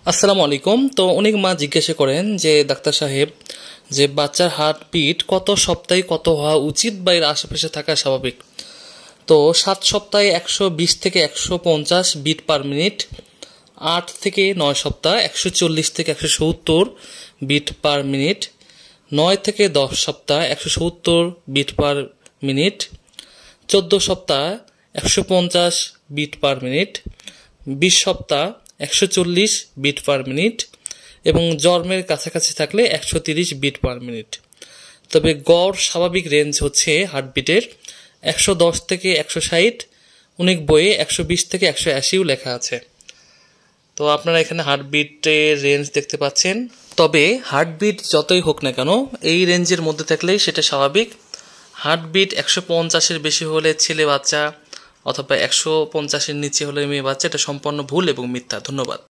আসসালামু আলাইকুম। তো অনেক মা জিজ্ঞাসা করেন যে ডাক্তার সাহেব, যে বাচ্চার হার্টবিট কত সপ্তাহে কত হওয়া উচিত বা এর আশেপাশে থাকা স্বাভাবিক? তো 7 সপ্তাহে 120 থেকে 150 বিট পার মিনিট, 8 থেকে 9 সপ্তাহ 140 থেকে 170 বিট পার মিনিট, 9 থেকে 10 সপ্তাহ 170 বিট পার মিনিট, 14 সপ্তাহ 150 বিট পার মিনিট, 20 সপ্তাহ 140 বিট পার মিনিট এবং জন্মের কাছাকাছি থাকলে 130 বিট পার মিনিট। তবে গড় স্বাভাবিক রেঞ্জ হচ্ছে হার্টবিটের 110 থেকে 160, অনেক বইয়ে 120 থেকে 180ও লেখা আছে। তো আপনারা এখানে হার্টবিটের রেঞ্জ দেখতে পাচ্ছেন। তবে হার্টবিট যতই হোক না কেন এই রেঞ্জের মধ্যে থাকলেই সেটা স্বাভাবিক। হার্টবিট 150-এর বেশি হলে ছেলে বাচ্চা, অথবা 150-এর নিচে হলে মেয়ে বাচ্চা, এটা সম্পূর্ণ ভুল এবং মিথ্যা। ধন্যবাদ।